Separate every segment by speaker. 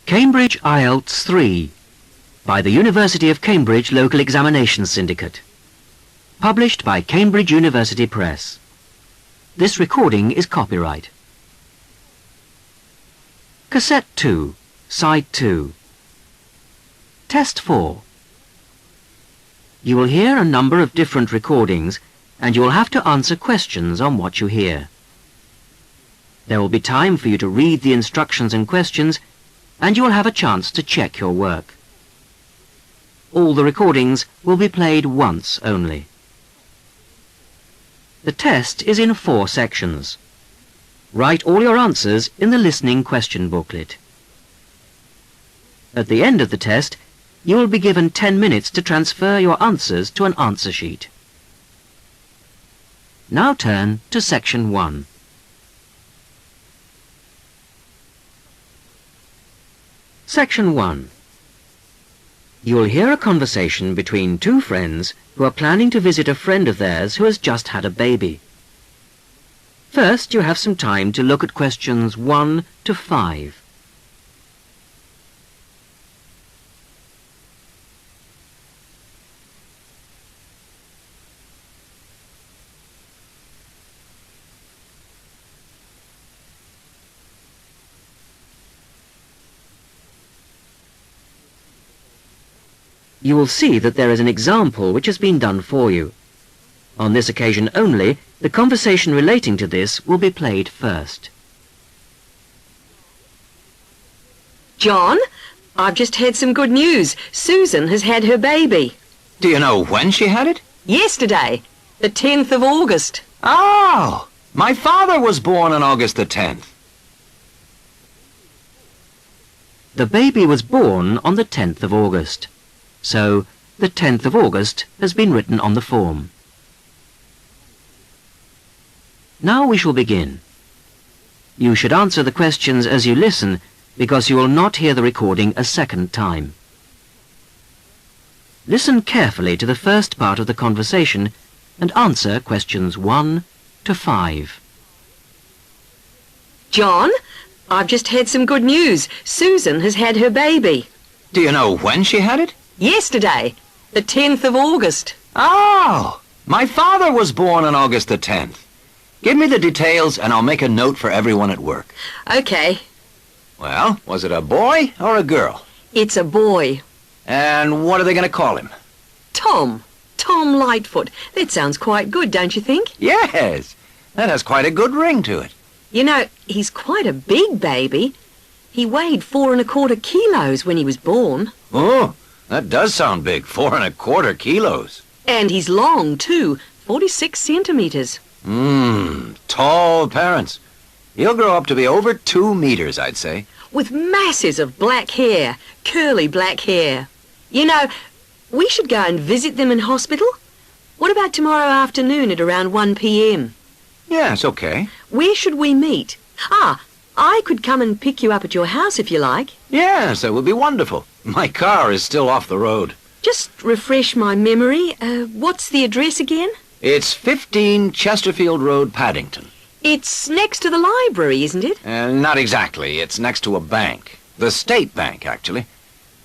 Speaker 1: Cambridge IELTS 3 by the University of Cambridge Local Examination Syndicate. Published by Cambridge University Press. This recording is copyright. Cassette 2, Side 2. Test 4. You will hear a number of different recordings and you will have to answer questions on what you hear. There will be time for you to read the instructions and questions and you will have a chance to check your work. All the recordings will be played once only. The test is in 4 sections. Write all your answers in the listening question booklet. At the end of the test, you will be given 10 minutes to transfer your answers to an answer sheet. Now turn to Section 1. Section 1. You will hear a conversation between 2 friends who are planning to visit a friend of theirs who has just had a baby. First, you have some time to look at questions 1 to 5. You will see that there is an example which has been done for you. On this occasion only, the conversation relating to this will be played first.
Speaker 2: John, I've just had some good news. Susan has had her baby.
Speaker 3: Do you know when she had it?
Speaker 2: Yesterday, the 10th of August.
Speaker 3: Oh, my father was born on August the 10th.
Speaker 1: The baby was born on the 10th of August. So, the 10th of August has been written on the form. Now we shall begin. You should answer the questions as you listen, because you will not hear the recording a second time. Listen carefully to the first part of the conversation and answer questions 1 to 5.
Speaker 2: John, I've just had some good news. Susan has had her baby.
Speaker 3: Do you know when she had it?
Speaker 2: Yesterday, the 10th of August.
Speaker 3: Oh, my father was born on August the 10th. Give me the details and I'll make a note for everyone at work.
Speaker 2: Okay.
Speaker 3: Well, was it a boy or a girl?
Speaker 2: It's a boy.
Speaker 3: And what are they going to call him?
Speaker 2: Tom. Tom Lightfoot. That sounds quite good, don't you think?
Speaker 3: Yes, that has quite a good ring to it.
Speaker 2: You know, he's quite a big baby. He weighed 4¼ kilos when he was born.
Speaker 3: Oh, that does sound big, 4¼ kilos.
Speaker 2: And he's long, too, 46 centimetres.
Speaker 3: Tall parents. He'll grow up to be over 2 meters, I'd say.
Speaker 2: With masses of black hair, curly black hair. You know, we should go and visit them in hospital. What about tomorrow afternoon at around 1 p.m?
Speaker 3: Yes, okay.
Speaker 2: Where should we meet? I could come and pick you up at your house if you like.
Speaker 3: Yes, that would be wonderful. My car is still off the road.
Speaker 2: Just refresh my memory. What's the address again?
Speaker 3: It's 15 Chesterfield Road, Paddington.
Speaker 2: It's next to the library, isn't it?
Speaker 3: Not exactly. It's next to a bank. The State Bank, actually.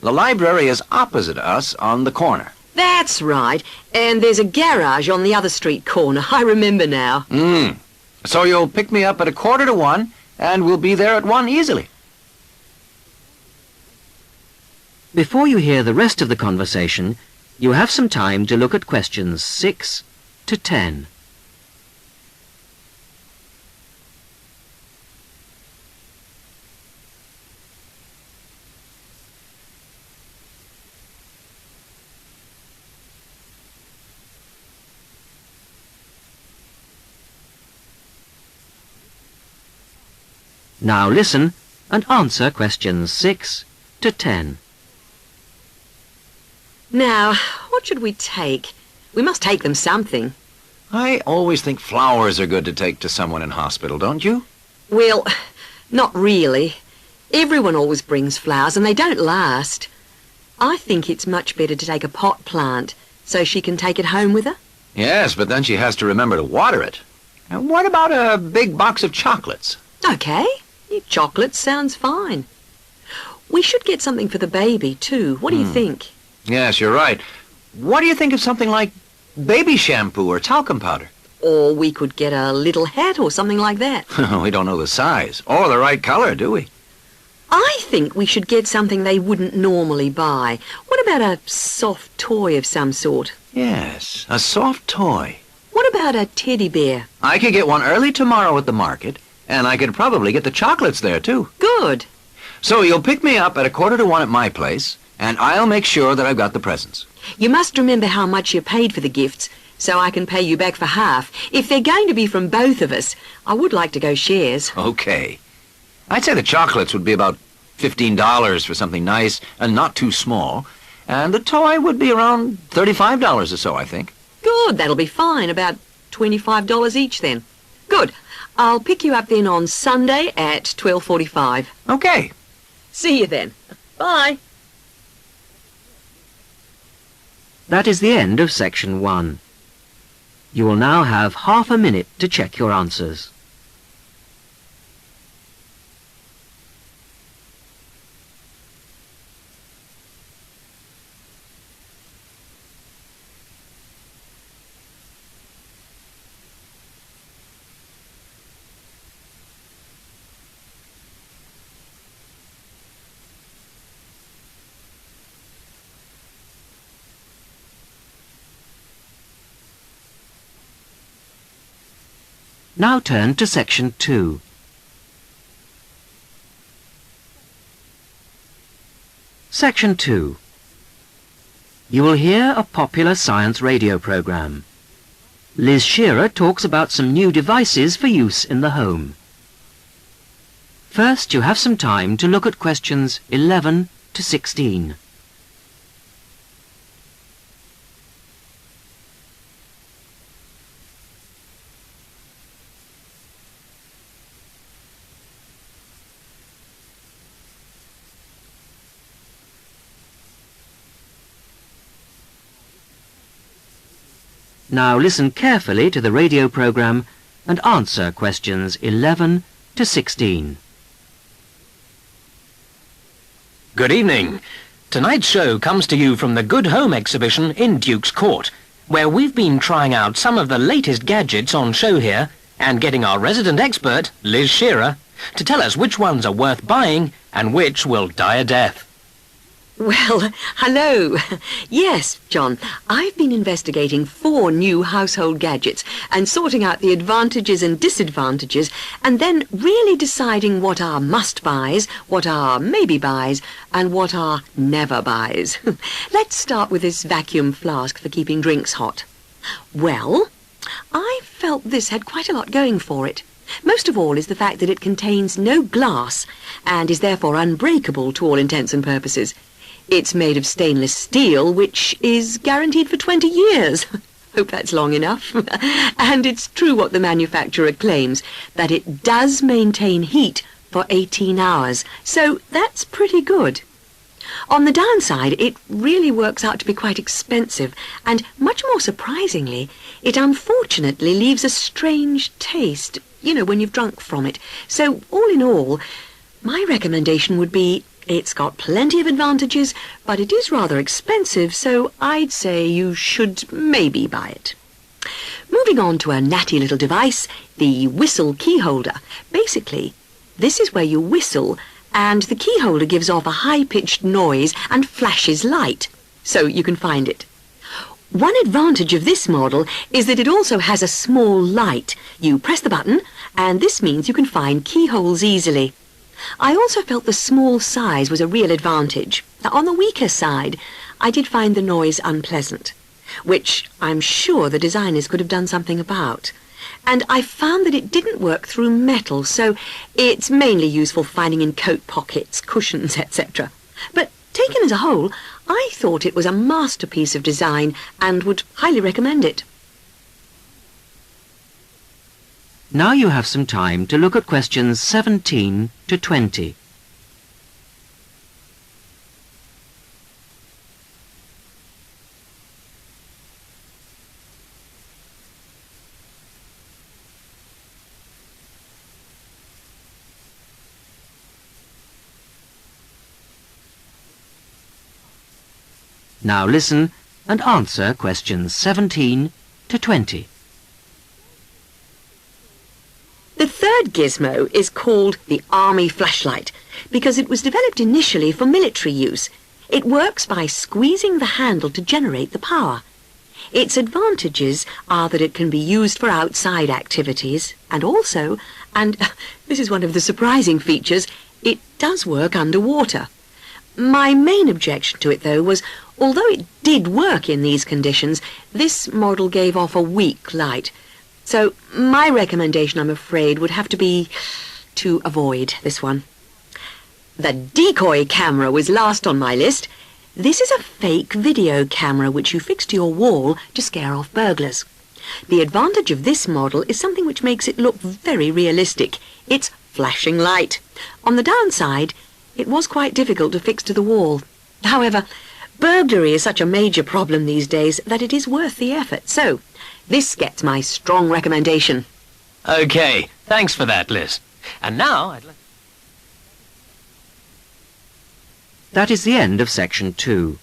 Speaker 3: The library is opposite us on the corner.
Speaker 2: That's right. And there's a garage on the other street corner. I remember now.
Speaker 3: So you'll pick me up at 1:45, and we'll be there at 1 easily.
Speaker 1: Before you hear the rest of the conversation, you have some time to look at questions 6 to 10. Now listen and answer questions 6 to 10.
Speaker 2: Now, what should we take? We must take them something.
Speaker 3: I always think flowers are good to take to someone in hospital, don't you?
Speaker 2: Well, not really. Everyone always brings flowers and they don't last. I think it's much better to take a pot plant so she can take it home with her.
Speaker 3: Yes, but then she has to remember to water it. And what about a big box of chocolates?
Speaker 2: Okay, chocolate sounds fine. We should get something for the baby, too. What do you think?
Speaker 3: Yes, you're right. What do you think of something like baby shampoo or talcum powder?
Speaker 2: Or we could get a little hat or something like that.
Speaker 3: We don't know the size or the right color, do we?
Speaker 2: I think we should get something they wouldn't normally buy. What about a soft toy of some sort?
Speaker 3: Yes, a soft toy.
Speaker 2: What about a teddy bear?
Speaker 3: I could get one early tomorrow at the market, and I could probably get the chocolates there, too.
Speaker 2: Good.
Speaker 3: So you'll pick me up at 1:45 at my place, and I'll make sure that I've got the presents.
Speaker 2: You must remember how much you paid for the gifts, so I can pay you back for half. If they're going to be from both of us, I would like to go shares.
Speaker 3: Okay. I'd say the chocolates would be about $15 for something nice and not too small, and the toy would be around $35 or so, I think.
Speaker 2: Good, that'll be fine. About $25 each then. Good. I'll pick you up then on Sunday at 12:45.
Speaker 3: Okay.
Speaker 2: See you then. Bye.
Speaker 1: That is the end of section 1. You will now have half a minute to check your answers. Now turn to section 2. Section 2. You will hear a popular science radio program. Liz Shearer talks about some new devices for use in the home. First, you have some time to look at questions 11 to 16. Now listen carefully to the radio program and answer questions 11 to 16.
Speaker 4: Good evening. Tonight's show comes to you from the Good Home exhibition in Duke's Court, where we've been trying out some of the latest gadgets on show here and getting our resident expert, Liz Shearer, to tell us which ones are worth buying and which will die a death.
Speaker 2: Well, hello. Yes, John, I've been investigating 4 new household gadgets and sorting out the advantages and disadvantages and then really deciding what are must-buys, what are maybe-buys, and what are never-buys. Let's start with this vacuum flask for keeping drinks hot. Well, I felt this had quite a lot going for it. Most of all is the fact that it contains no glass and is therefore unbreakable to all intents and purposes. It's made of stainless steel, which is guaranteed for 20 years. Hope that's long enough. And it's true what the manufacturer claims, that it does maintain heat for 18 hours. So that's pretty good. On the downside, it really works out to be quite expensive, and much more surprisingly, it unfortunately leaves a strange taste, you know, when you've drunk from it. So all in all, my recommendation would be it's got plenty of advantages, but it is rather expensive, so I'd say you should maybe buy it. Moving on to a natty little device, the whistle key holder. Basically, this is where you whistle, and the key holder gives off a high-pitched noise and flashes light, so you can find it. One advantage of this model is that it also has a small light. You press the button, and this means you can find keyholes easily. I also felt the small size was a real advantage. Now, on the weaker side, I did find the noise unpleasant, which I'm sure the designers could have done something about. And I found that it didn't work through metal, so it's mainly useful for finding in coat pockets, cushions, etc. But taken as a whole, I thought it was a masterpiece of design and would highly recommend it.
Speaker 1: Now you have some time to look at questions 17 to 20. Now listen and answer questions 17 to 20.
Speaker 2: The third gizmo is called the Army flashlight because it was developed initially for military use. It works by squeezing the handle to generate the power. Its advantages are that it can be used for outside activities and also, and this is one of the surprising features, it does work underwater. My main objection to it, though, was although it did work in these conditions, this model gave off a weak light. So my recommendation, I'm afraid, would have to be to avoid this one. The Decoy Camera was last on my list. This is a fake video camera which you fix to your wall to scare off burglars. The advantage of this model is something which makes it look very realistic. It's flashing light. On the downside, it was quite difficult to fix to the wall. However, burglary is such a major problem these days that it is worth the effort. So, this gets my strong recommendation.
Speaker 4: OK, thanks for that, Liz. And now I'd like...
Speaker 1: That is the end of section 2.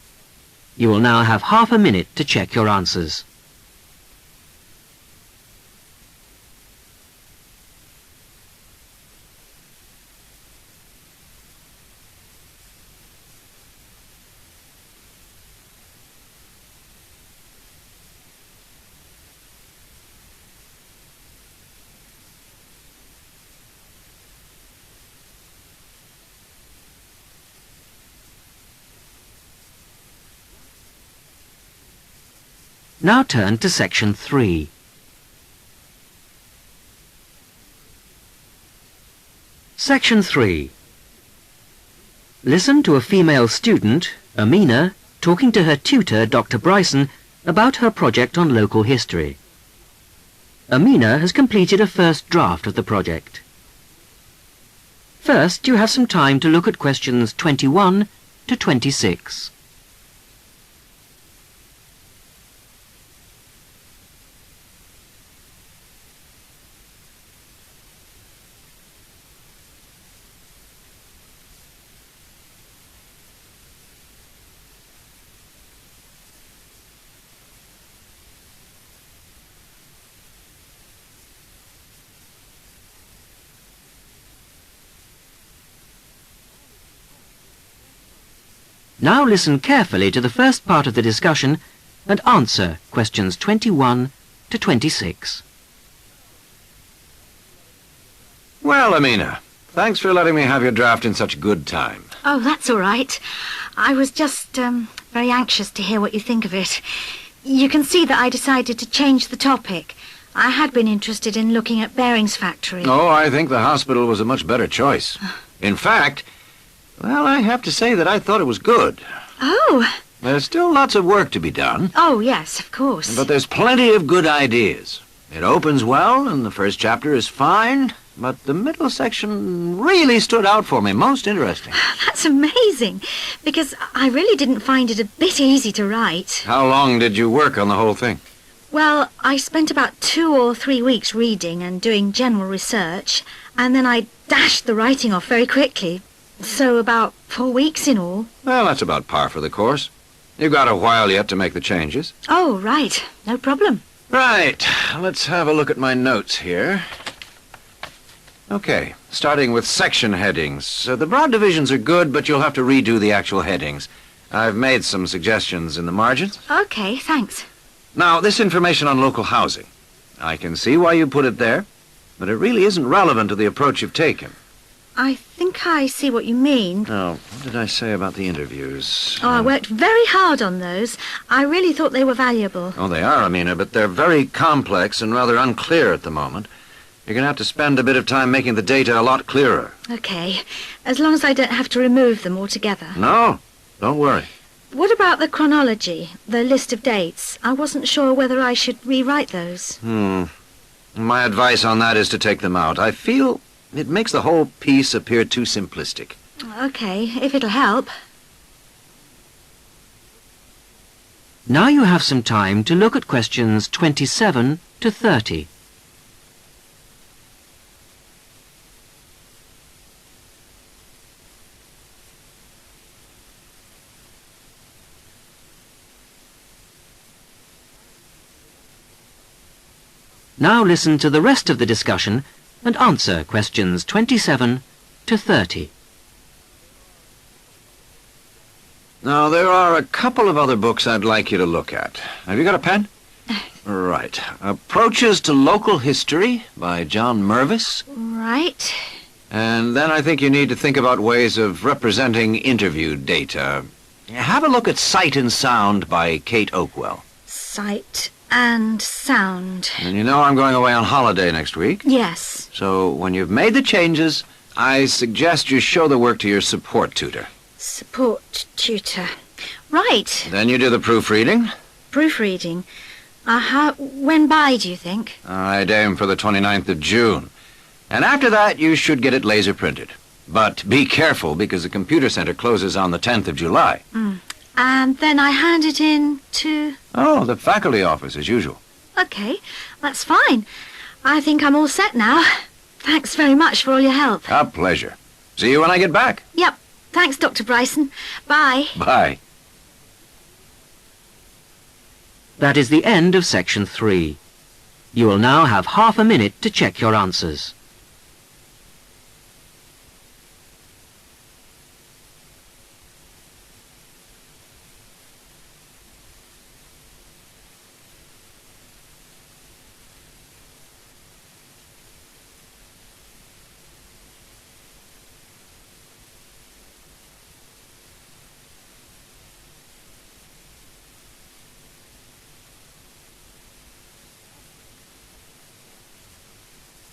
Speaker 1: You will now have half a minute to check your answers. Now turn to section 3. Section 3. Listen to a female student, Amina, talking to her tutor, Dr. Bryson, about her project on local history. Amina has completed a first draft of the project. First, you have some time to look at questions 21 to 26. Now listen carefully to the first part of the discussion and answer questions 21 to 26.
Speaker 3: Well, Amina, thanks for letting me have your draft in such good time.
Speaker 5: Oh, that's all right. I was just very anxious to hear what you think of it. You can see that I decided to change the topic. I had been interested in looking at Bearings Factory.
Speaker 3: Oh, I think the hospital was a much better choice. In fact, well, I have to say that I thought it was good.
Speaker 5: Oh.
Speaker 3: There's still lots of work to be done.
Speaker 5: Oh, yes, of course.
Speaker 3: But there's plenty of good ideas. It opens well, and the first chapter is fine, but the middle section really stood out for me. Most interesting.
Speaker 5: That's amazing, because I really didn't find it a bit easy to write.
Speaker 3: How long did you work on the whole thing?
Speaker 5: Well, I spent about 2 or 3 weeks reading and doing general research, and then I dashed the writing off very quickly. So about 4 weeks in all.
Speaker 3: Well, that's about par for the course. You've got a while yet to make the changes.
Speaker 5: Oh, right. No problem.
Speaker 3: Right. Let's have a look at my notes here. Okay, starting with section headings. The broad divisions are good, but you'll have to redo the actual headings. I've made some suggestions in the margins.
Speaker 5: Okay, thanks.
Speaker 3: Now, this information on local housing. I can see why you put it there, but it really isn't relevant to the approach you've taken.
Speaker 5: I think I see what you mean.
Speaker 3: Oh, what did I say about the interviews?
Speaker 5: Oh, I worked very hard on those. I really thought they were valuable.
Speaker 3: Oh, they are, Amina, but they're very complex and rather unclear at the moment. You're going to have to spend a bit of time making the data a lot clearer.
Speaker 5: Okay, as long as I don't have to remove them altogether.
Speaker 3: No, don't worry.
Speaker 5: What about the chronology, the list of dates? I wasn't sure whether I should rewrite those.
Speaker 3: My advice on that is to take them out. I feel it makes the whole piece appear too simplistic.
Speaker 5: Okay, if it'll help.
Speaker 1: Now you have some time to look at questions 27 to 30. Now listen to the rest of the discussion and answer questions 27 to 30.
Speaker 3: Now, there are a couple of other books I'd like you to look at. Have you got a pen? Right. Approaches to Local History by John Mervis.
Speaker 5: Right.
Speaker 3: And then I think you need to think about ways of representing interview data. Have a look at Sight and Sound by Kate Oakwell.
Speaker 5: Sight and sound.
Speaker 3: And you know I'm going away on holiday next week.
Speaker 5: Yes.
Speaker 3: So when you've made the changes, I suggest you show the work to your support tutor.
Speaker 5: Support tutor. Right.
Speaker 3: Then you do the proofreading.
Speaker 5: Proofreading. When by, do you think?
Speaker 3: I'd aim for the 29th of June. And after that, you should get it laser printed. But be careful, because the computer center closes on the 10th of July.
Speaker 5: And then I hand it in to...
Speaker 3: Oh, the faculty office, as usual.
Speaker 5: OK, that's fine. I think I'm all set now. Thanks very much for all your help.
Speaker 3: A pleasure. See you when I get back.
Speaker 5: Yep. Thanks, Dr. Bryson. Bye.
Speaker 3: Bye.
Speaker 1: That is the end of section 3. You will now have half a minute to check your answers.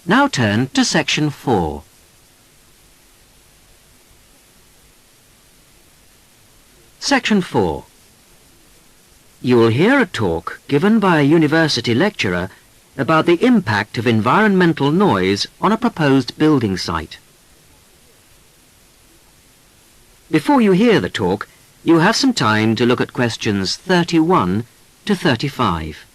Speaker 1: Now turn to section 4. Section 4. You will hear a talk given by a university lecturer about the impact of environmental noise on a proposed building site. Before you hear the talk, you have some time to look at questions 31 to 35.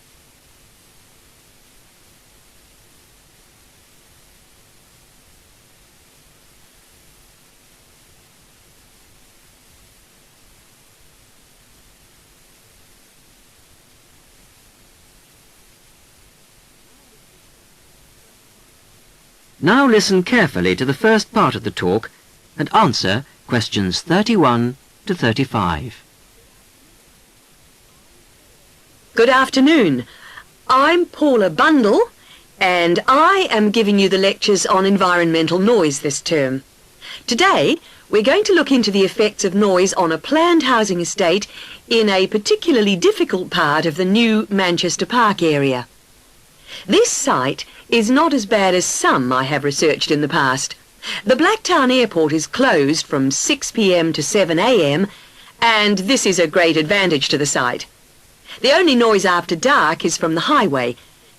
Speaker 1: Now listen carefully to the first part of the talk and answer questions 31 to 35.
Speaker 2: Good afternoon. I'm Paula Bundle, and I am giving you the lectures on environmental noise this term. Today, we're going to look into the effects of noise on a planned housing estate in a particularly difficult part of the new Manchester Park area. This site is not as bad as some I have researched in the past. The Blacktown Airport is closed from 6 p.m. to 7 a.m, and this is a great advantage to the site. The only noise after dark is from the highway,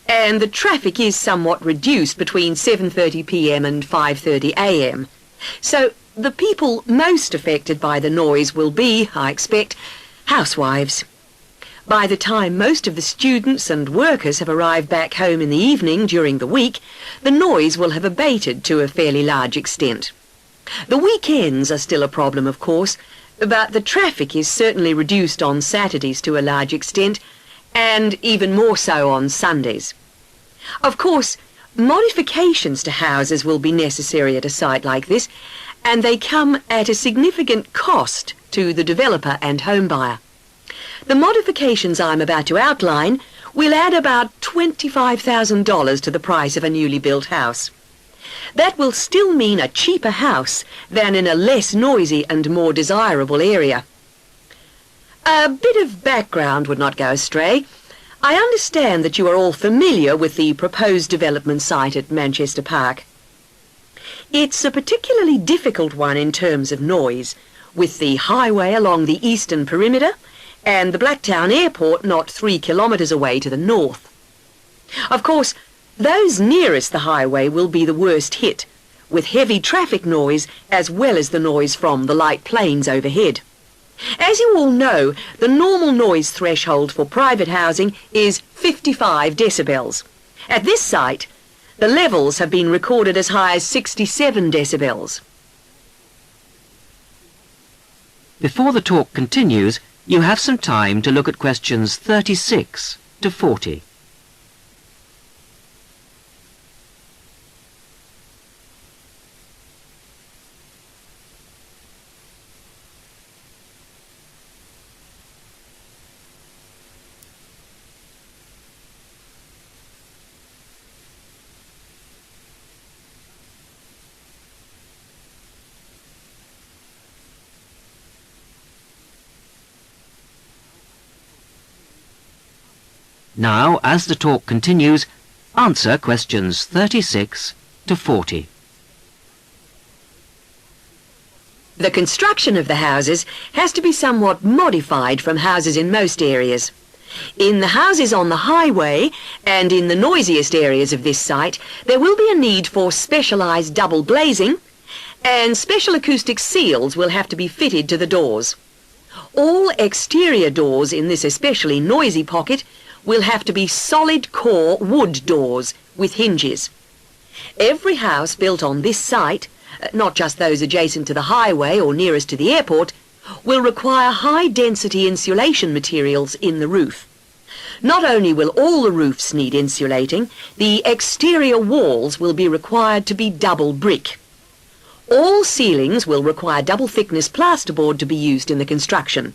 Speaker 2: and the traffic is somewhat reduced between 7:30 p.m. and 5:30 a.m. So the people most affected by the noise will be, I expect, housewives. By the time most of the students and workers have arrived back home in the evening during the week, the noise will have abated to a fairly large extent. The weekends are still a problem, of course, but the traffic is certainly reduced on Saturdays to a large extent, and even more so on Sundays. Of course, modifications to houses will be necessary at a site like this, and they come at a significant cost to the developer and home buyer. The modifications I'm about to outline will add about $25,000 to the price of a newly built house. That will still mean a cheaper house than in a less noisy and more desirable area. A bit of background would not go astray. I understand that you are all familiar with the proposed development site at Manchester Park. It's a particularly difficult one in terms of noise, with the highway along the eastern perimeter and the Blacktown Airport not 3 kilometres away to the north. Of course, those nearest the highway will be the worst hit, with heavy traffic noise as well as the noise from the light planes overhead. As you all know, the normal noise threshold for private housing is 55 decibels. At this site, the levels have been recorded as high as 67 decibels.
Speaker 1: Before the talk continues, you have some time to look at questions 36 to 40. Now, as the talk continues, answer questions 36 to 40.
Speaker 2: The construction of the houses has to be somewhat modified from houses in most areas. In the houses on the highway and in the noisiest areas of this site, there will be a need for specialised double glazing, and special acoustic seals will have to be fitted to the doors. All exterior doors in this especially noisy pocket will have to be solid core wood doors with hinges. Every house built on this site, not just those adjacent to the highway or nearest to the airport, will require high-density insulation materials in the roof. Not only will all the roofs need insulating, the exterior walls will be required to be double brick. All ceilings will require double-thickness plasterboard to be used in the construction.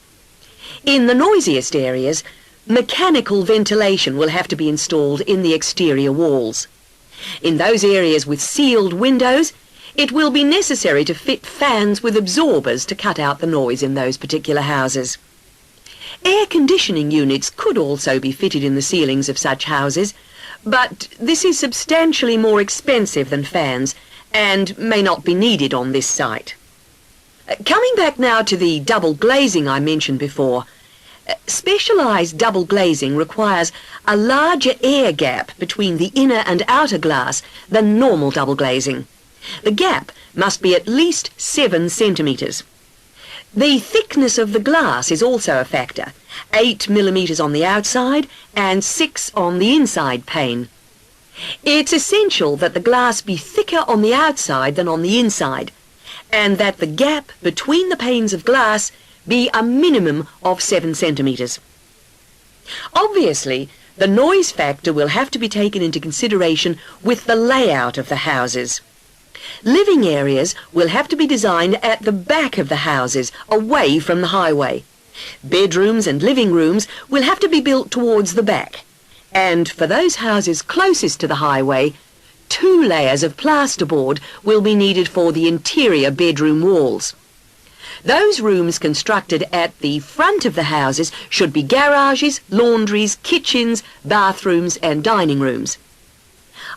Speaker 2: In the noisiest areas, mechanical ventilation will have to be installed in the exterior walls. In those areas with sealed windows, it will be necessary to fit fans with absorbers to cut out the noise in those particular houses. Air conditioning units could also be fitted in the ceilings of such houses, but this is substantially more expensive than fans and may not be needed on this site. Coming back now to the double glazing I mentioned before, specialised double glazing requires a larger air gap between the inner and outer glass than normal double glazing. The gap must be at least 7 centimetres. The thickness of the glass is also a factor, 8 millimetres on the outside and 6 on the inside pane. It's essential that the glass be thicker on the outside than on the inside, and that the gap between the panes of glass be a minimum of 7 centimetres. Obviously, the noise factor will have to be taken into consideration with the layout of the houses. Living areas will have to be designed at the back of the houses, away from the highway. Bedrooms and living rooms will have to be built towards the back. And for those houses closest to the highway, 2 layers of plasterboard will be needed for the interior bedroom walls. Those rooms constructed at the front of the houses should be garages, laundries, kitchens, bathrooms and dining rooms.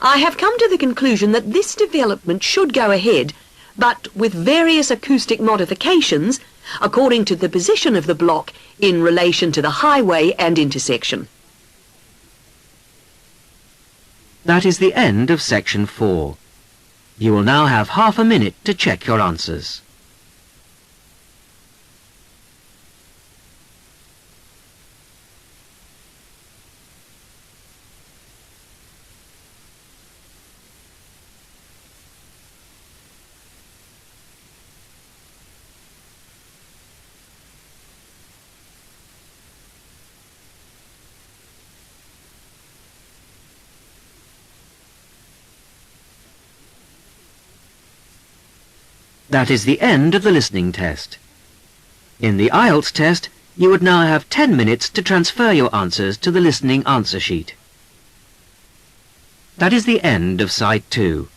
Speaker 2: I have come to the conclusion that this development should go ahead, but with various acoustic modifications according to the position of the block in relation to the highway and intersection.
Speaker 1: That is the end of section 4. You will now have half a minute to check your answers. That is the end of the listening test. In the IELTS test, you would now have 10 minutes to transfer your answers to the listening answer sheet. That is the end of Side 2.